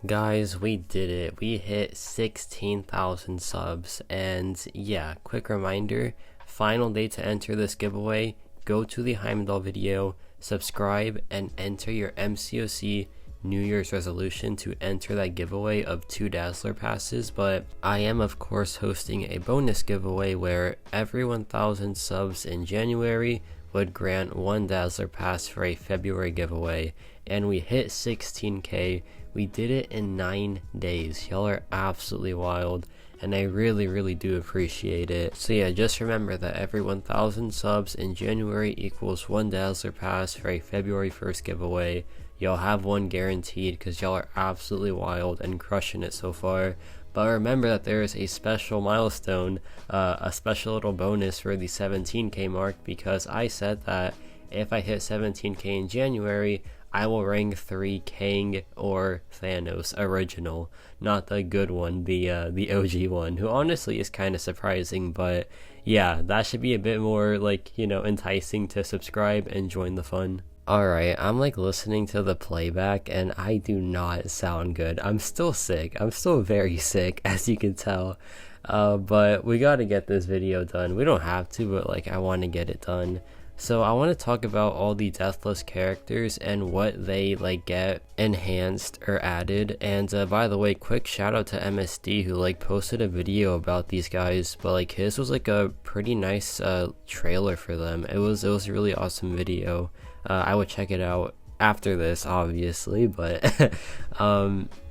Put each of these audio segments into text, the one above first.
Guys, we did it. We hit 16,000 subs, and yeah, quick reminder, final day to enter this giveaway. Go to the Heimdall video, subscribe, and enter your Mcoc New Year's resolution to enter that giveaway of 2 Dazzler passes. But I am of course hosting a bonus giveaway where every 1,000 subs in January would grant 1 Dazzler pass for a February giveaway, and we hit 16k. We did it in 9 days. Y'all are absolutely wild, and I really do appreciate it. So yeah, just remember that every 1,000 subs in January equals 1 Dazzler pass for a February 1st giveaway. Y'all have one guaranteed because y'all are absolutely wild and crushing it so far. But remember that there is a special milestone, a special little bonus for the 17k mark, because I said that if I hit 17k in January, I will rank 3 Kang or Thanos original, not the good one, the OG one, who honestly is kind of surprising. But yeah, that should be a bit more like, you know, enticing to subscribe and join the fun. Alright, I'm like listening to the playback and I do not sound good. I'm still sick. I'm still very sick, as you can tell. But we gotta get this video done. We don't have to, but like I want to get it done. So I want to talk about all the Deathless characters and what they like get enhanced or added. And by the way, quick shout out to MSD who like posted a video about these guys, but like his was like a pretty nice trailer for them. It was a really awesome video. I would check it out after this, obviously, but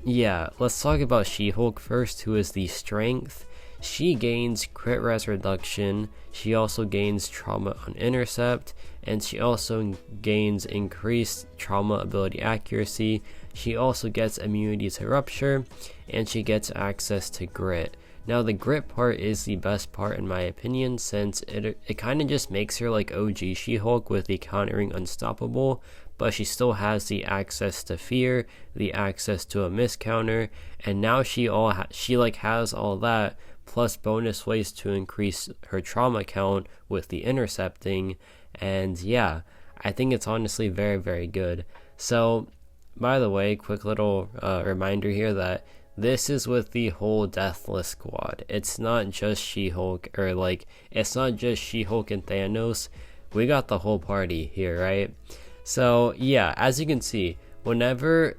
yeah, let's talk about She-Hulk first, who is the strength. She gains crit res reduction, she also gains trauma on intercept, and she also gains increased trauma ability accuracy. She also gets immunity to rupture, and she gets access to grit. Now the grit part is the best part in my opinion, since it kind of just makes her like OG She-Hulk with the countering unstoppable, but she still has the access to fear, the access to a miss counter, and now she like has all that, plus bonus ways to increase her trauma count with the intercepting. And yeah, I think it's honestly very good. So by the way, quick little reminder here that this is with the whole Deathless squad. It's not just She-Hulk, or like it's not just She-Hulk and Thanos. We got the whole party here, right? So yeah, as you can see, whenever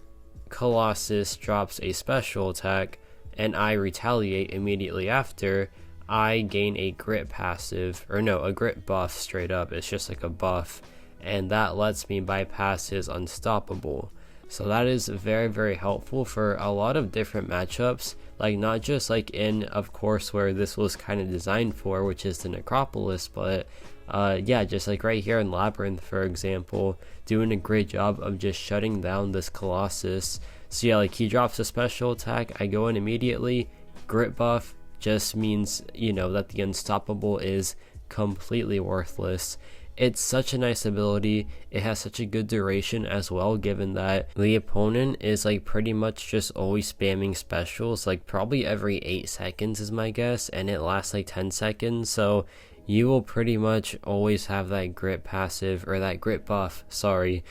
Colossus drops a special attack and I retaliate immediately after, I gain a grit passive, or no, a grit buff straight up. It's just like a buff, and that lets me bypass his unstoppable. So that is very helpful for a lot of different matchups, like not just like in, of course, where this was kind of designed for, which is the Necropolis, but yeah, just like right here in Labyrinth, for example, doing a great job of just shutting down this Colossus. So yeah, like he drops a special attack, I go in immediately. Grit buff just means, you know, that the unstoppable is completely worthless. It's such a nice ability. It has such a good duration as well, given that the opponent is like pretty much just always spamming specials, like probably every 8 seconds is my guess, and it lasts like 10 seconds. So you will pretty much always have that grit passive, or that grit buff, sorry.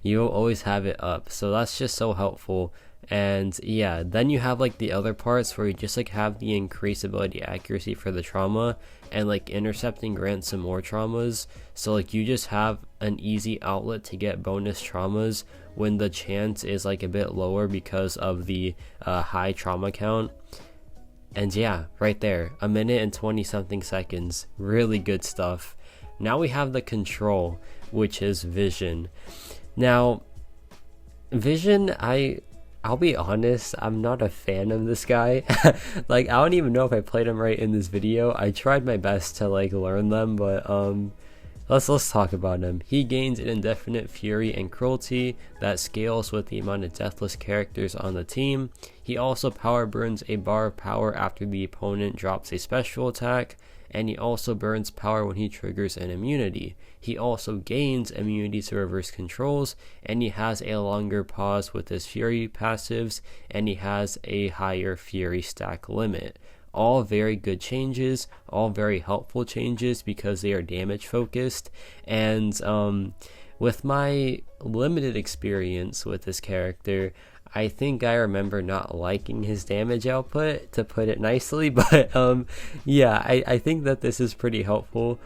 You will always have it up, so that's just so helpful. And yeah, then you have like the other parts where you just like have the increased ability accuracy for the trauma, and like intercepting grants some more traumas. So like you just have an easy outlet to get bonus traumas when the chance is like a bit lower because of the high trauma count. And yeah, right there, 1 minute and 20 something seconds. Really good stuff. Now we have the control, which is Vision. Now, Vision, I'll be honest, I'm not a fan of this guy. Like, I don't even know if I played him right in this video. I tried my best to like learn them, but let's talk about him. He gains an indefinite fury and cruelty that scales with the amount of Deathless characters on the team. He also power burns a bar of power after the opponent drops a special attack, and he also burns power when he triggers an immunity. He also gains immunity to reverse controls, and he has a longer pause with his Fury passives, and he has a higher Fury stack limit. All very good changes, all very helpful changes because they are damage focused. And with my limited experience with this character, I think I remember not liking his damage output, to put it nicely, but yeah, I think that this is pretty helpful,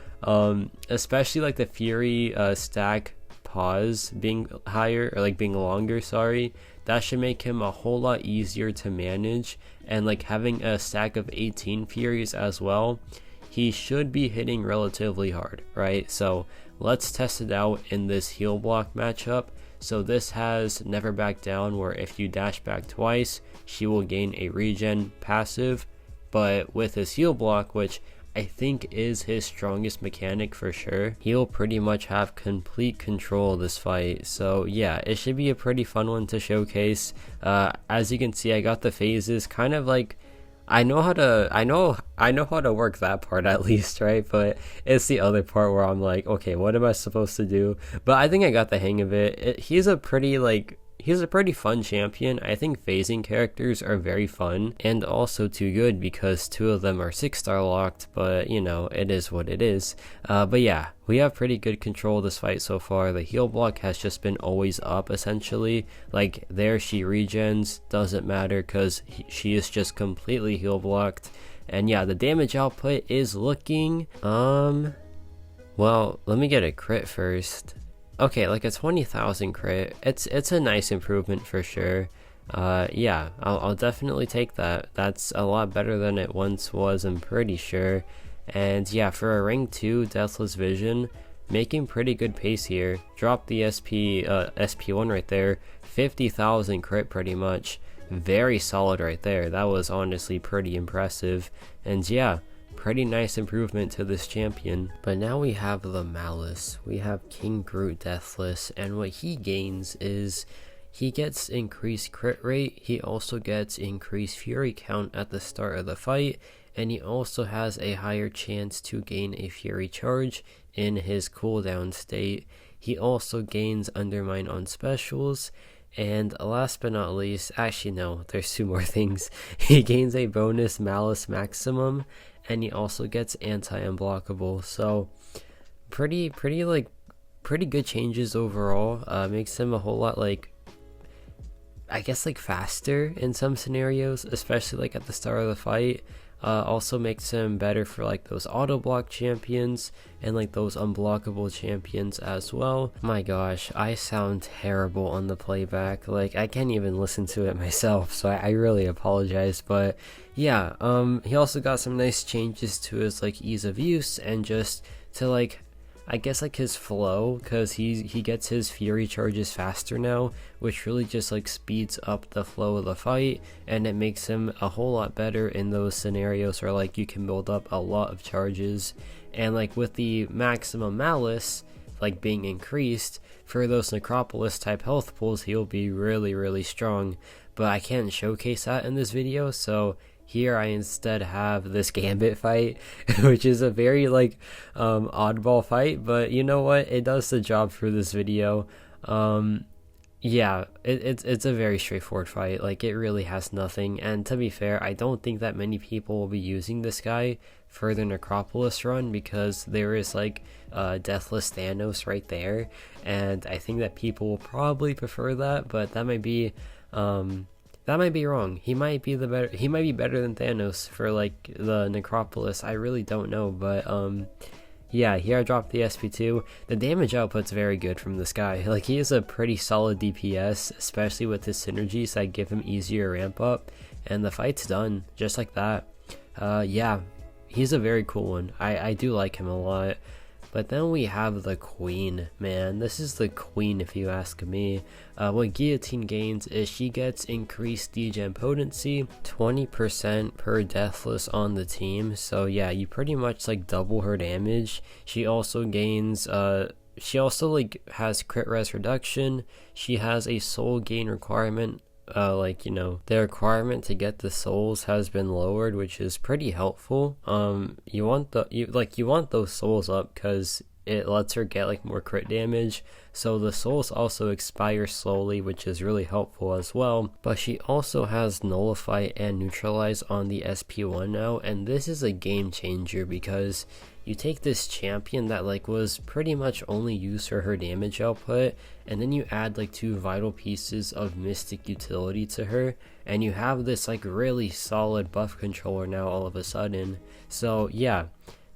especially like the Fury stack pause being higher, or like being longer, sorry. That should make him a whole lot easier to manage, and like having a stack of 18 Furies as well, he should be hitting relatively hard, right? So let's test it out in this heal block matchup. So this has Never Back Down, where if you dash back twice, she will gain a regen passive, but with his heal block, which I think is his strongest mechanic for sure, he'll pretty much have complete control of this fight. So yeah, it should be a pretty fun one to showcase. As you can see, I got the phases kind of like, I know how to work that part at least, right? But it's the other part where I'm like, okay, what am I supposed to do? But I think I got the hang of it. He's a pretty fun champion. I think phasing characters are very fun, and also too good because 2 of them are 6-star locked, but you know, it is what it is. But yeah, we have pretty good control of this fight so far. The heal block has just been always up essentially. Like there she regens, doesn't matter because she is just completely heal blocked. And yeah, the damage output is looking, well, let me get a crit first. Okay, like a 20,000 crit, it's a nice improvement for sure. Yeah, I'll definitely take that. That's a lot better than it once was, I'm pretty sure. And yeah, for a rank 2 Deathless Vision, making pretty good pace here. Drop the SP1 right there, 50,000 crit pretty much. Very solid right there. That was honestly pretty impressive. And yeah, pretty nice improvement to this champion. But now we have the Malice. We have King Groot Deathless, and what he gains is he gets increased crit rate, he also gets increased Fury count at the start of the fight, and he also has a higher chance to gain a Fury charge in his cooldown state. He also gains Undermine on specials, and last but not least, actually no, there's 2 more things. He gains a bonus Malice maximum, and he also gets anti-unblockable. So pretty good changes overall. Makes him a whole lot, like, I guess, like faster in some scenarios, especially like at the start of the fight. Also makes him better for like those auto block champions and like those unblockable champions as well. My gosh, I sound terrible on the playback. Like I can't even listen to it myself, so I really apologize. But yeah, he also got some nice changes to his like ease of use and just to like, I guess like his flow, because he gets his Fury charges faster now, which really just like speeds up the flow of the fight, and it makes him a whole lot better in those scenarios where like you can build up a lot of charges. And like with the maximum Malice like being increased for those Necropolis type health pools, he'll be really strong. But I can't showcase that in this video, so here I instead have this Gambit fight, which is a very like oddball fight, but you know what, it does the job for this video. Yeah, it's a very straightforward fight. Like it really has nothing, and to be fair, I don't think that many people will be using this guy for the Necropolis run because there is like Deathless Thanos right there, and I think that people will probably prefer that, but that might be wrong. He might be better than Thanos for like the Necropolis. I really don't know, but yeah, here I dropped the SP2. The damage output's very good from this guy. Like he is a pretty solid DPS, especially with his synergies that give him easier ramp up, and the fight's done just like that. Yeah, he's a very cool one. I do like him a lot. But then we have the Queen, man. This is the Queen if you ask me. What Guillotine gains is she gets increased degen potency, 20% per Deathless on the team. So yeah, you pretty much like double her damage. She also gains, she also like has crit res reduction. She has a soul gain requirement like, you know, the requirement to get the souls has been lowered, which is pretty helpful. You want those souls up because it lets her get like more crit damage, so the souls also expire slowly, which is really helpful as well. But she also has nullify and neutralize on the SP1 now, and this is a game changer because you take this champion that like was pretty much only used for her damage output, and then you add like 2 vital pieces of mystic utility to her, and you have this like really solid buff controller now all of a sudden. So yeah,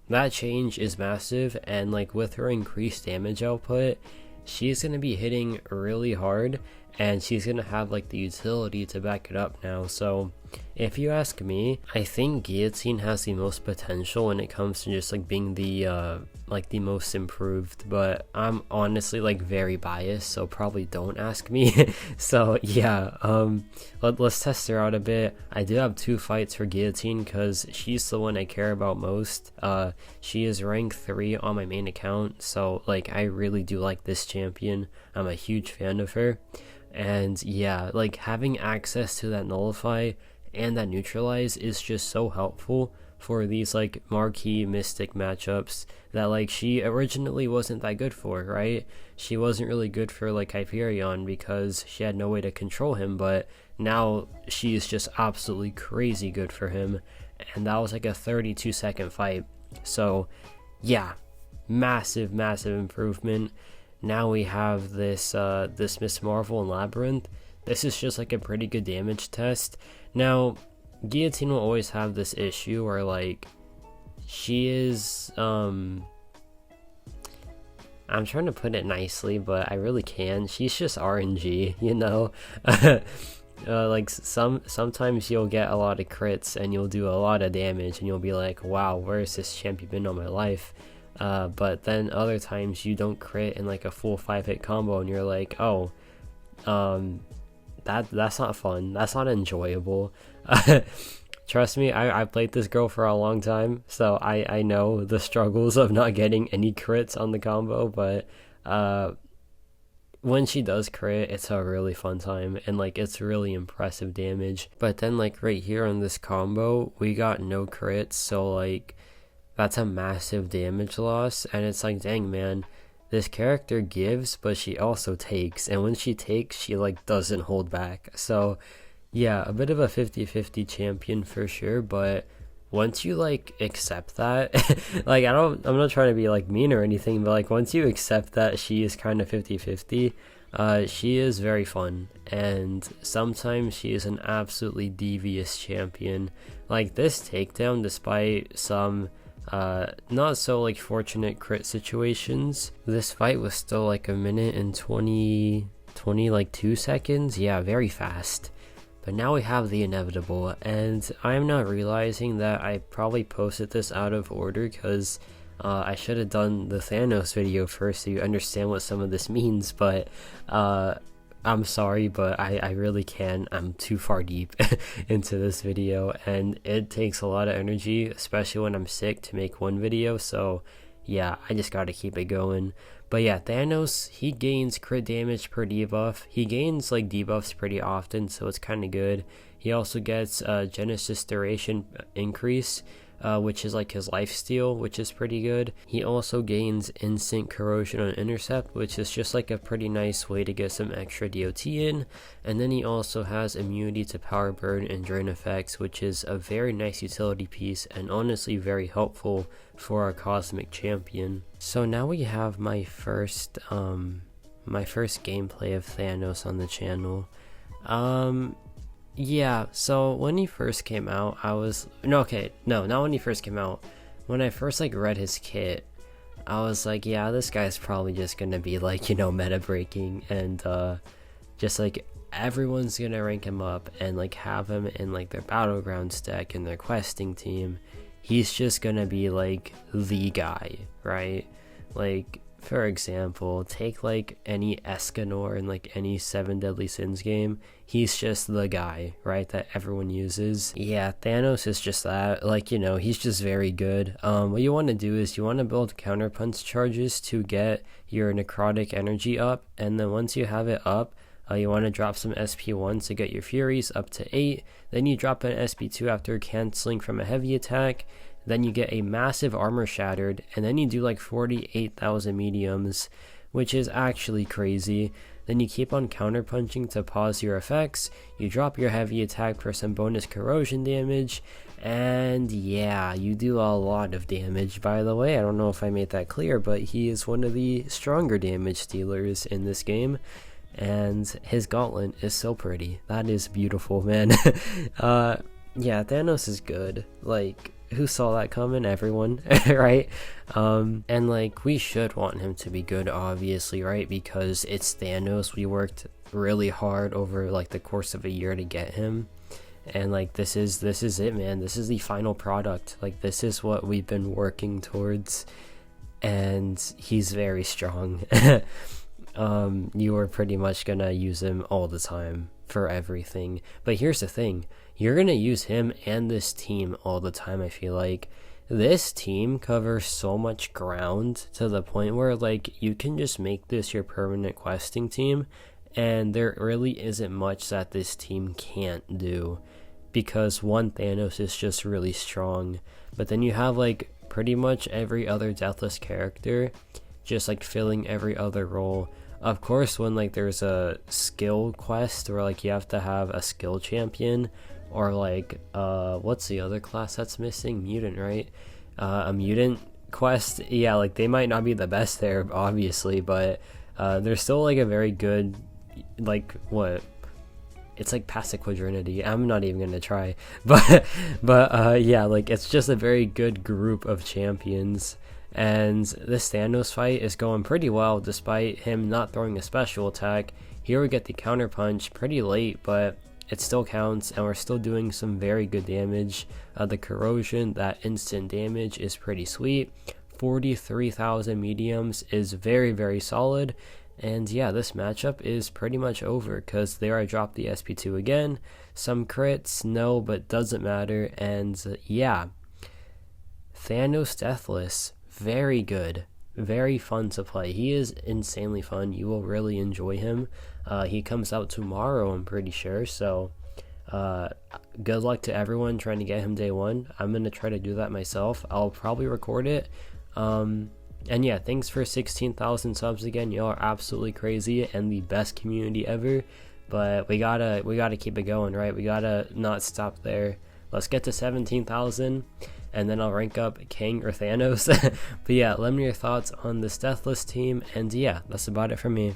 that change is massive, and like with her increased damage output, she's going to be hitting really hard, and she's going to have like the utility to back it up now. So if you ask me, I think Guillotine has the most potential when it comes to just like being the most improved, but I'm honestly like very biased, so probably don't ask me. So yeah, let's test her out a bit. I do have 2 fights for Guillotine because she's the one I care about most. She is rank 3 on my main account, so like I really do like this champion. I'm a huge fan of her, and yeah, like having access to that nullify and that neutralize is just so helpful for these like marquee mystic matchups that like she originally wasn't that good for, right? She wasn't really good for like Hyperion because she had no way to control him, but now she is just absolutely crazy good for him, and that was like a 32-second fight. So yeah, massive improvement. Now we have this this Miss Marvel and Labyrinth. This is just like a pretty good damage test. Now, Guillotine will always have this issue where like she is I'm trying to put it nicely, but I really can. She's just RNG, you know. Like sometimes you'll get a lot of crits and you'll do a lot of damage and you'll be like, wow, where's this champion been all my life? But then other times you don't crit in like a full 5-hit combo and you're like, oh, that's not fun, that's not enjoyable. Trust me, I played this girl for a long time, so I know the struggles of not getting any crits on the combo, but when she does crit, it's a really fun time, and like it's really impressive damage. But then like right here on this combo, we got no crits, so like that's a massive damage loss, and it's like, dang man, this character gives, but she also takes, and when she takes, she like doesn't hold back. So yeah, a bit of a 50-50 champion for sure, but once you like accept that, like I'm not trying to be like mean or anything, but like once you accept that she is kind of 50-50, she is very fun, and sometimes she is an absolutely devious champion. Like this takedown, despite some not so like fortunate crit situations, this fight was still like 1 minute and 22 seconds. Yeah, very fast. But now we have the inevitable, and I'm not realizing that I probably posted this out of order because I should have done the Thanos video first so you understand what some of this means, but I'm sorry, but I really can't. I'm too far deep into this video, and it takes a lot of energy, especially when I'm sick, to make one video, so yeah, I just gotta keep it going. But yeah, Thanos, he gains crit damage per debuff. He gains like debuffs pretty often, so it's kind of good. He also gets Genesis duration increase, which is like his lifesteal, which is pretty good. He also gains instant corrosion on intercept, which is just like a pretty nice way to get some extra DOT in. And then he also has immunity to power burn and drain effects, which is a very nice utility piece and honestly very helpful for our cosmic champion. So now we have my first gameplay of Thanos on the channel. Yeah, so when he first came out, not when he first came out. When I first like read his kit, I was like, yeah, this guy's probably just gonna be like, you know, meta breaking, and just like everyone's gonna rank him up and like have him in like their battlegrounds deck and their questing team. He's just gonna be like the guy, right? Like, for example, take like any Escanor in like any 7 Deadly Sins game. He's just the guy, right, that everyone uses. Yeah, Thanos is just that. Like, you know, he's just very good. What you want to do is you want to build counterpunch charges to get your necrotic energy up, and then once you have it up, You want to drop some SP1 to get your Furies up to 8, then you drop an SP2 after canceling from a heavy attack, then you get a massive armor shattered, and then you do like 48,000 mediums, which is actually crazy. Then you keep on counterpunching to pause your effects, you drop your heavy attack for some bonus corrosion damage, and yeah, you do a lot of damage. By the way, I don't know if I made that clear, but he is one of the stronger damage dealers in this game, and his gauntlet is so pretty. That is beautiful, man. Yeah, Thanos is good. Like, who saw that coming? Everyone, right? And like, we should want him to be good, obviously, right? Because it's Thanos. We worked really hard over like the course of a year to get him, and like, this is it, man. This is the final product. Like, this is what we've been working towards, and he's very strong. You are pretty much gonna use him all the time for everything. But here's the thing, you're gonna use him and this team all the time. I feel like this team covers so much ground to the point where like you can just make this your permanent questing team, and there really isn't much that this team can't do, because one, Thanos is just really strong, but then you have like pretty much every other Deathless character just like filling every other role. Of course, when like there's a skill quest where like you have to have a skill champion, or like what's the other class that's missing? Mutant, right? A mutant quest, yeah, like they might not be the best there, obviously, but they're still like a very good, like, what, it's like past the quadrinity. I'm not even gonna try, but yeah, like it's just a very good group of champions. And this Thanos fight is going pretty well despite him not throwing a special attack. Here we get the counter punch pretty late, but it still counts, and we're still doing some very good damage. The corrosion, that instant damage, is pretty sweet. 43,000 mediums is very, very solid. And yeah, this matchup is pretty much over, because there I dropped the SP2 again. Some crits, no, but doesn't matter. And yeah, Thanos Deathless, very good, very fun to play. He is insanely fun. You will really enjoy him. He comes out tomorrow, I'm pretty sure, so good luck to everyone trying to get him day one. I'm gonna try to do that myself. I'll probably record it. And yeah, thanks for 16,000 subs again. Y'all are absolutely crazy and the best community ever, but we gotta keep it going, right? We gotta not stop there. Let's get to 17,000, and then I'll rank up King or Thanos. But yeah, let me know your thoughts on this Deathless team, and yeah, that's about it for me.